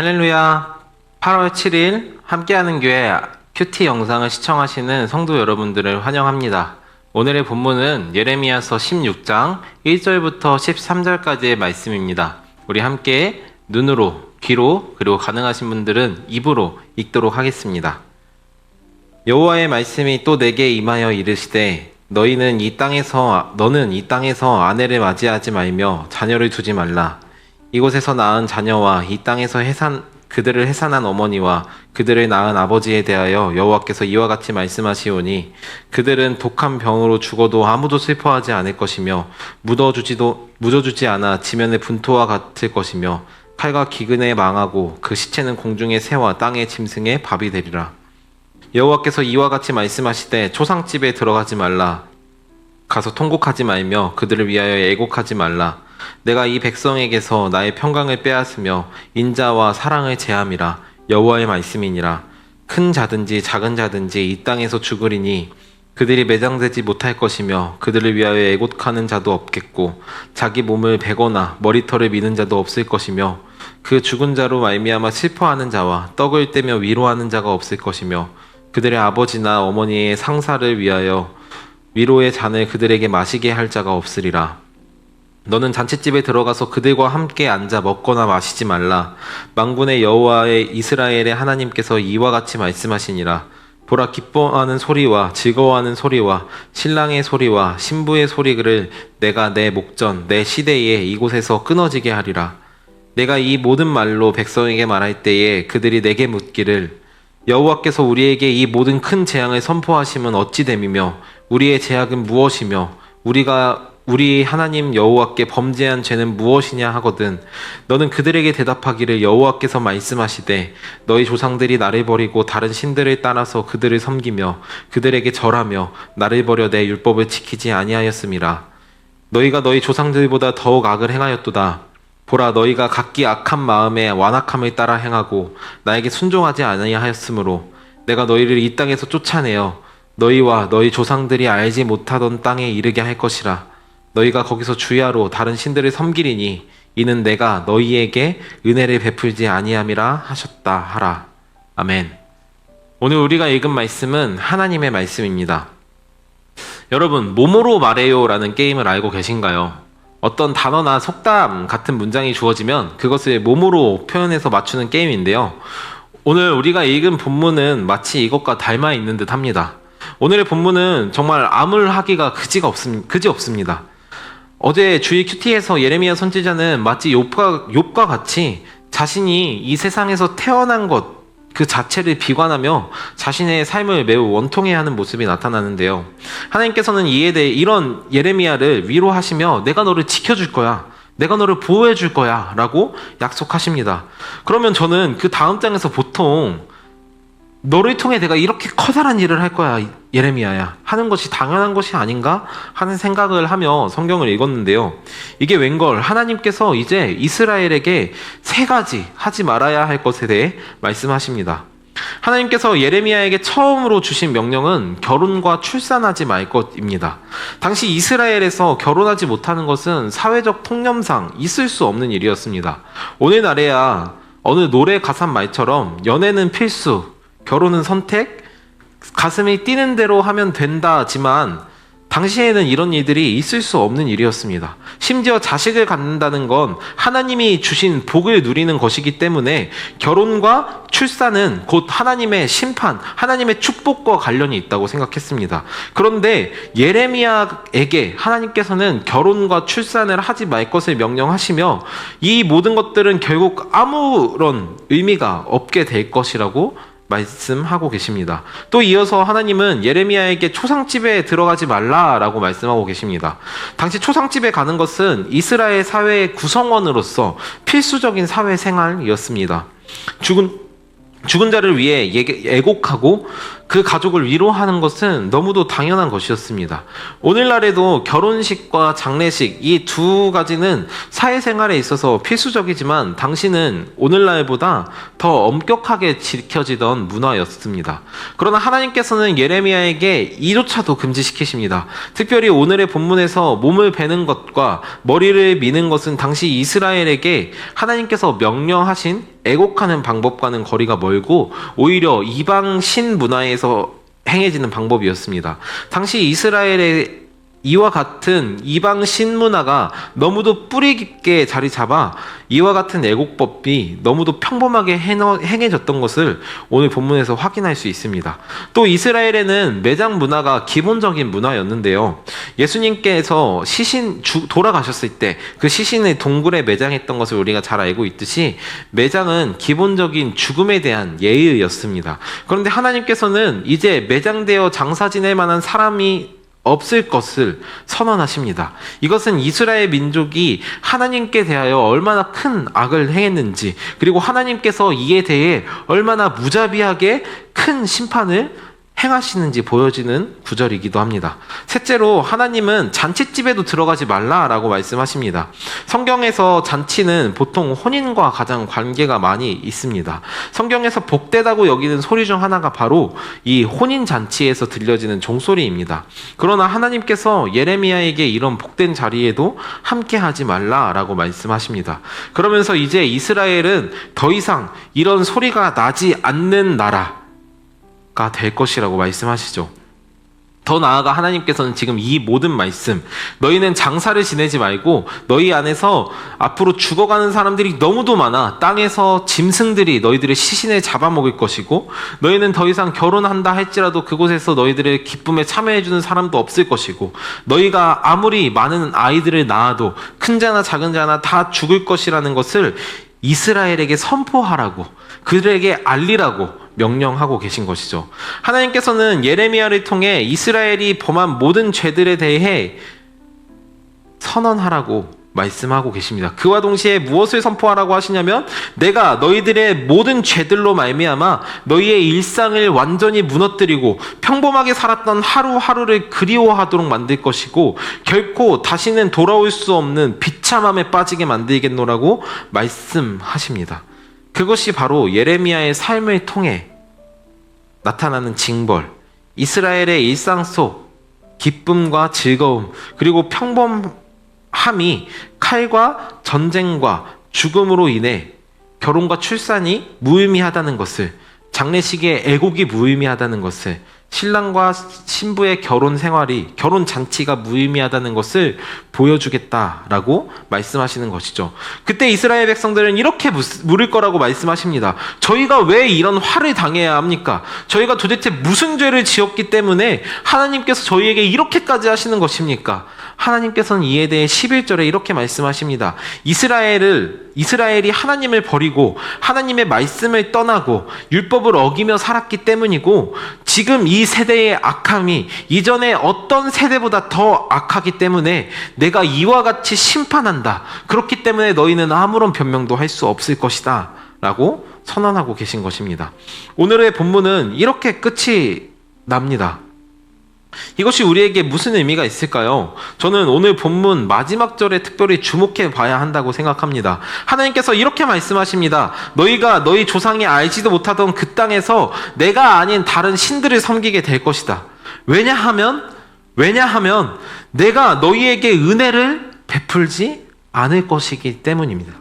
할렐루야. 8월 7일 함께하는 교회 큐티 영상을 시청하시는 성도 여러분들을 환영합니다. 오늘의 본문은 예레미야서 16장 1절부터 13절까지의 말씀입니다. 우리 함께 눈으로, 귀로, 그리고 가능하신 분들은 입으로 읽도록 하겠습니다. 여호와의 말씀이 또 내게 임하여 이르시되 너는 이 땅에서 아내를 맞이하지 말며 자녀를 두지 말라. 이곳에서 낳은 자녀와 이 땅에서 그들을 해산한 어머니와 그들을 낳은 아버지에 대하여 여호와께서 이와 같이 말씀하시오니 그들은 독한 병으로 죽어도 아무도 슬퍼하지 않을 것이며 묻어주지 않아 지면의 분토와 같을 것이며 칼과 기근에 망하고 그 시체는 공중의 새와 땅의 짐승의 밥이 되리라. 여호와께서 이와 같이 말씀하시되 초상집에 들어가지 말라. 가서 통곡하지 말며 그들을 위하여 애곡하지 말라. 내가 이 백성에게서 나의 평강을 빼앗으며 인자와 사랑을 제함이라. 여호와의 말씀이니라. 큰 자든지 작은 자든지 이 땅에서 죽으리니 그들이 매장되지 못할 것이며 그들을 위하여 애곡하는 자도 없겠고 자기 몸을 베거나 머리털을 미는 자도 없을 것이며 그 죽은 자로 말미암아 슬퍼하는 자와 떡을 떼며 위로하는 자가 없을 것이며 그들의 아버지나 어머니의 상사를 위하여 위로의 잔을 그들에게 마시게 할 자가 없으리라. 너는 잔치집에 들어가서 그들과 함께 앉아 먹거나 마시지 말라. 만군의 여호와의 이스라엘의 하나님께서 이와 같이 말씀하시니라. 보라, 기뻐하는 소리와 즐거워하는 소리와 신랑의 소리와 신부의 소리를 내가 내 목전 내 시대에 이곳에서 끊어지게 하리라. 내가 이 모든 말로 백성에게 말할 때에 그들이 내게 묻기를 여호와께서 우리에게 이 모든 큰 재앙을 선포하심은 어찌 됨이며 우리의 죄악은 무엇이며 우리 하나님 여호와께 범죄한 죄는 무엇이냐 하거든 너는 그들에게 대답하기를 여호와께서 말씀하시되 너희 조상들이 나를 버리고 다른 신들을 따라서 그들을 섬기며 그들에게 절하며 나를 버려 내 율법을 지키지 아니하였음이라. 너희가 너희 조상들보다 더욱 악을 행하였도다. 보라, 너희가 각기 악한 마음에 완악함을 따라 행하고 나에게 순종하지 아니하였으므로 내가 너희를 이 땅에서 쫓아내어 너희와 너희 조상들이 알지 못하던 땅에 이르게 할 것이라. 너희가 거기서 주야로 다른 신들을 섬기리니 이는 내가 너희에게 은혜를 베풀지 아니함이라 하셨다 하라. 아멘. 오늘 우리가 읽은 말씀은 하나님의 말씀입니다. 여러분, 뭐뭐로 말해요 라는 게임을 알고 계신가요? 어떤 단어나 속담 같은 문장이 주어지면 그것을 뭐뭐로 표현해서 맞추는 게임인데요. 오늘 우리가 읽은 본문은 마치 이것과 닮아 있는 듯 합니다. 오늘의 본문은 정말 암울하기가 그지 없습니다. 어제 주일 큐티에서 예레미야 선지자는 마치 욥과 같이 자신이 이 세상에서 태어난 것 그 자체를 비관하며 자신의 삶을 매우 원통해하는 모습이 나타나는데요. 하나님께서는 이에 대해 이런 예레미야를 위로하시며 내가 너를 지켜줄 거야, 내가 너를 보호해 줄 거야 라고 약속하십니다. 그러면 저는 그 다음 장에서 보통 너를 통해 내가 이렇게 커다란 일을 할 거야 예레미야야 하는 것이 당연한 것이 아닌가 하는 생각을 하며 성경을 읽었는데요. 이게 웬걸 하나님께서 이제 이스라엘에게 세 가지 하지 말아야 할 것에 대해 말씀하십니다. 하나님께서 예레미야에게 처음으로 주신 명령은 결혼과 출산하지 말 것입니다. 당시 이스라엘에서 결혼하지 못하는 것은 사회적 통념상 있을 수 없는 일이었습니다. 오늘날에야 어느 노래 가사 말처럼 연애는 필수, 결혼은 선택, 가슴이 뛰는 대로 하면 된다지만 당시에는 이런 일들이 있을 수 없는 일이었습니다. 심지어 자식을 갖는다는 건 하나님이 주신 복을 누리는 것이기 때문에 결혼과 출산은 곧 하나님의 심판, 하나님의 축복과 관련이 있다고 생각했습니다. 그런데 예레미야에게 하나님께서는 결혼과 출산을 하지 말 것을 명령하시며 이 모든 것들은 결국 아무런 의미가 없게 될 것이라고 말씀하고 계십니다. 또 이어서 하나님은 예레미야에게 초상집에 들어가지 말라라고 말씀하고 계십니다. 당시 초상집에 가는 것은 이스라엘 사회의 구성원으로서 필수적인 사회 생활이었습니다. 죽은 자를 위해 애곡하고 그 가족을 위로하는 것은 너무도 당연한 것이었습니다. 오늘날에도 결혼식과 장례식 이 두 가지는 사회생활에 있어서 필수적이지만 당시는 오늘날보다 더 엄격하게 지켜지던 문화였습니다. 그러나 하나님께서는 예레미야에게 이조차도 금지시키십니다. 특별히 오늘의 본문에서 몸을 베는 것과 머리를 미는 것은 당시 이스라엘에게 하나님께서 명령하신 애곡하는 방법과는 거리가 멀고 오히려 이방 신 문화에서 행해지는 방법이었습니다. 당시 이스라엘의 이와 같은 이방 신문화가 너무도 뿌리 깊게 자리 잡아 이와 같은 애곡법이 너무도 평범하게 행해졌던 것을 오늘 본문에서 확인할 수 있습니다. 또 이스라엘에는 매장 문화가 기본적인 문화였는데요. 예수님께서 돌아가셨을 때 그 시신을 동굴에 매장했던 것을 우리가 잘 알고 있듯이 매장은 기본적인 죽음에 대한 예의였습니다. 그런데 하나님께서는 이제 매장되어 장사 지낼 만한 사람이 없을 것을 선언하십니다. 이것은 이스라엘 민족이 하나님께 대하여 얼마나 큰 악을 행했는지, 그리고 하나님께서 이에 대해 얼마나 무자비하게 큰 심판을 행하시는지 보여지는 구절이기도 합니다. 셋째로 하나님은 잔치집에도 들어가지 말라라고 말씀하십니다. 성경에서 잔치는 보통 혼인과 가장 관계가 많이 있습니다. 성경에서 복되다고 여기는 소리 중 하나가 바로 이 혼인 잔치에서 들려지는 종소리입니다. 그러나 하나님께서 예레미야에게 이런 복된 자리에도 함께하지 말라라고 말씀하십니다. 그러면서 이제 이스라엘은 더 이상 이런 소리가 나지 않는 나라 가 될 것이라고 말씀하시죠. 더 나아가 하나님께서는 지금 이 모든 말씀, 너희는 장사를 지내지 말고 너희 안에서 앞으로 죽어가는 사람들이 너무도 많아 땅에서 짐승들이 너희들의 시신을 잡아먹을 것이고 너희는 더 이상 결혼한다 할지라도 그곳에서 너희들의 기쁨에 참여해주는 사람도 없을 것이고 너희가 아무리 많은 아이들을 낳아도 큰 자나 작은 자나 다 죽을 것이라는 것을 이스라엘에게 선포하라고, 그들에게 알리라고 명령하고 계신 것이죠. 하나님께서는 예레미야를 통해 이스라엘이 범한 모든 죄들에 대해 선언하라고 말씀하고 계십니다. 그와 동시에 무엇을 선포하라고 하시냐면 내가 너희들의 모든 죄들로 말미암아 너희의 일상을 완전히 무너뜨리고 평범하게 살았던 하루하루를 그리워하도록 만들 것이고 결코 다시는 돌아올 수 없는 비참함에 빠지게 만들겠노라고 말씀하십니다. 그것이 바로 예레미야의 삶을 통해 나타나는 징벌, 이스라엘의 일상 속 기쁨과 즐거움, 그리고 평범함이 칼과 전쟁과 죽음으로 인해 결혼과 출산이 무의미하다는 것을, 장례식의 애곡이 무의미하다는 것을, 신랑과 신부의 결혼 생활이, 결혼 잔치가 무의미하다는 것을 보여주겠다라고 말씀하시는 것이죠. 그때 이스라엘 백성들은 이렇게 물을 거라고 말씀하십니다. 저희가 왜 이런 화를 당해야 합니까? 저희가 도대체 무슨 죄를 지었기 때문에 하나님께서 저희에게 이렇게까지 하시는 것입니까? 하나님께서는 이에 대해 11절에 이렇게 말씀하십니다. 이스라엘이 하나님을 버리고 하나님의 말씀을 떠나고 율법을 어기며 살았기 때문이고 지금 이 세대의 악함이 이전에 어떤 세대보다 더 악하기 때문에 내가 이와 같이 심판한다. 그렇기 때문에 너희는 아무런 변명도 할 수 없을 것이다 라고 선언하고 계신 것입니다. 오늘의 본문은 이렇게 끝이 납니다. 이것이 우리에게 무슨 의미가 있을까요? 저는 오늘 본문 마지막 절에 특별히 주목해 봐야 한다고 생각합니다. 하나님께서 이렇게 말씀하십니다. 너희가 너희 조상이 알지도 못하던 그 땅에서 내가 아닌 다른 신들을 섬기게 될 것이다. 왜냐하면 내가 너희에게 은혜를 베풀지 않을 것이기 때문입니다.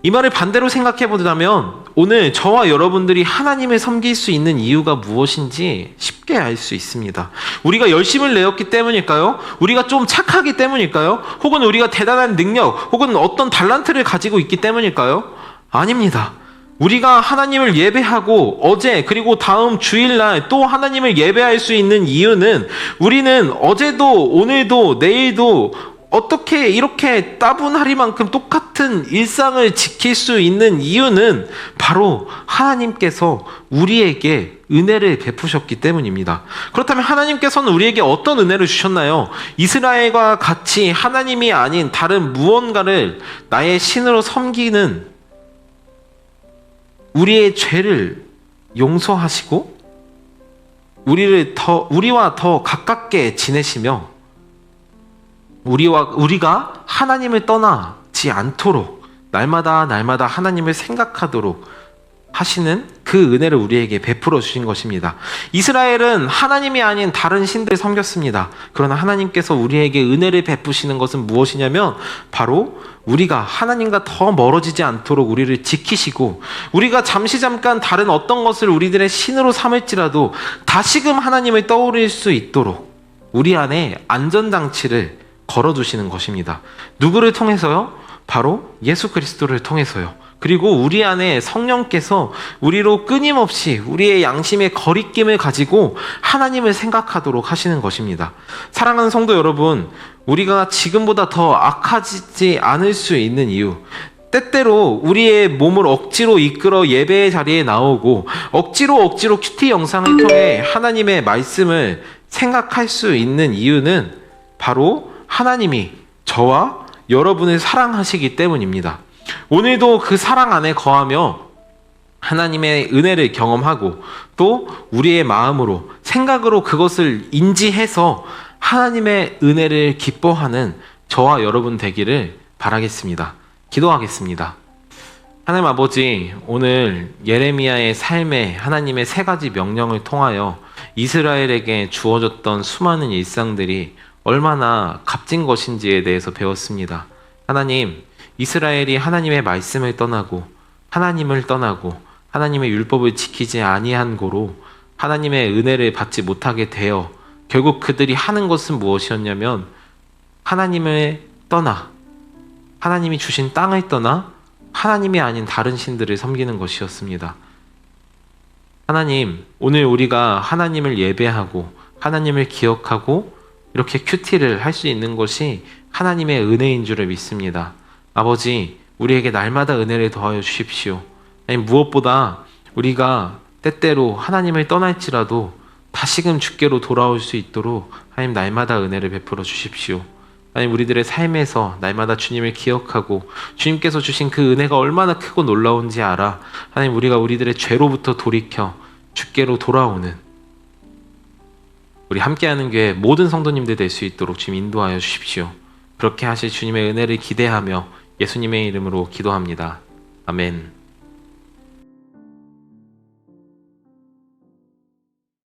이 말을 반대로 생각해 보자면 오늘 저와 여러분들이 하나님을 섬길 수 있는 이유가 무엇인지 쉽게 알 수 있습니다. 우리가 열심을 내었기 때문일까요? 우리가 좀 착하기 때문일까요? 혹은 우리가 대단한 능력 혹은 어떤 달란트를 가지고 있기 때문일까요? 아닙니다. 우리가 하나님을 예배하고 어제 그리고 다음 주일날 또 하나님을 예배할 수 있는 이유는 우리는 어제도 오늘도 내일도 어떻게 이렇게 따분하리만큼 똑같은 일상을 지킬 수 있는 이유는 바로 하나님께서 우리에게 은혜를 베푸셨기 때문입니다. 그렇다면 하나님께서는 우리에게 어떤 은혜를 주셨나요? 이스라엘과 같이 하나님이 아닌 다른 무언가를 나의 신으로 섬기는 우리의 죄를 용서하시고 우리와 더 가깝게 지내시며 우리가 하나님을 떠나지 않도록 날마다 하나님을 생각하도록 하시는 그 은혜를 우리에게 베풀어 주신 것입니다. 이스라엘은 하나님이 아닌 다른 신들을 섬겼습니다. 그러나 하나님께서 우리에게 은혜를 베푸시는 것은 무엇이냐면 바로 우리가 하나님과 더 멀어지지 않도록 우리를 지키시고, 우리가 잠깐 다른 어떤 것을 우리들의 신으로 삼을지라도 다시금 하나님을 떠올릴 수 있도록 우리 안에 안전장치를 걸어두시는 것입니다. 누구를 통해서요? 바로 예수 그리스도를 통해서요. 그리고 우리 안에 성령께서 우리로 끊임없이 우리의 양심의 거리낌을 가지고 하나님을 생각하도록 하시는 것입니다. 사랑하는 성도 여러분, 우리가 지금보다 더 악하지 않을 수 있는 이유, 때때로 우리의 몸을 억지로 이끌어 예배의 자리에 나오고 억지로 큐티 영상을 통해 하나님의 말씀을 생각할 수 있는 이유는 바로 하나님이 저와 여러분을 사랑하시기 때문입니다. 오늘도 그 사랑 안에 거하며 하나님의 은혜를 경험하고 또 우리의 마음으로 생각으로 그것을 인지해서 하나님의 은혜를 기뻐하는 저와 여러분 되기를 바라겠습니다. 기도하겠습니다. 하나님 아버지, 오늘 예레미야의 삶에 하나님의 세 가지 명령을 통하여 이스라엘에게 주어졌던 수많은 일상들이 얼마나 값진 것인지에 대해서 배웠습니다. 하나님, 이스라엘이 하나님의 말씀을 떠나고 하나님을 떠나고 하나님의 율법을 지키지 아니한 고로 하나님의 은혜를 받지 못하게 되어 결국 그들이 하는 것은 무엇이었냐면 하나님을 떠나, 하나님이 주신 땅을 떠나 하나님이 아닌 다른 신들을 섬기는 것이었습니다. 하나님, 오늘 우리가 하나님을 예배하고 하나님을 기억하고 이렇게 큐티를 할 수 있는 것이 하나님의 은혜인 줄을 믿습니다. 아버지, 우리에게 날마다 은혜를 더하여 주십시오. 아니, 무엇보다 우리가 때때로 하나님을 떠날지라도 다시금 주께로 돌아올 수 있도록 하나님 날마다 은혜를 베풀어 주십시오. 하나님, 우리들의 삶에서 날마다 주님을 기억하고 주님께서 주신 그 은혜가 얼마나 크고 놀라운지 알아 하나님, 우리가 우리들의 죄로부터 돌이켜 주께로 돌아오는 우리 함께하는 교회 모든 성도님들 될 수 있도록 주님 인도하여 주십시오. 그렇게 하실 주님의 은혜를 기대하며 예수님의 이름으로 기도합니다. 아멘.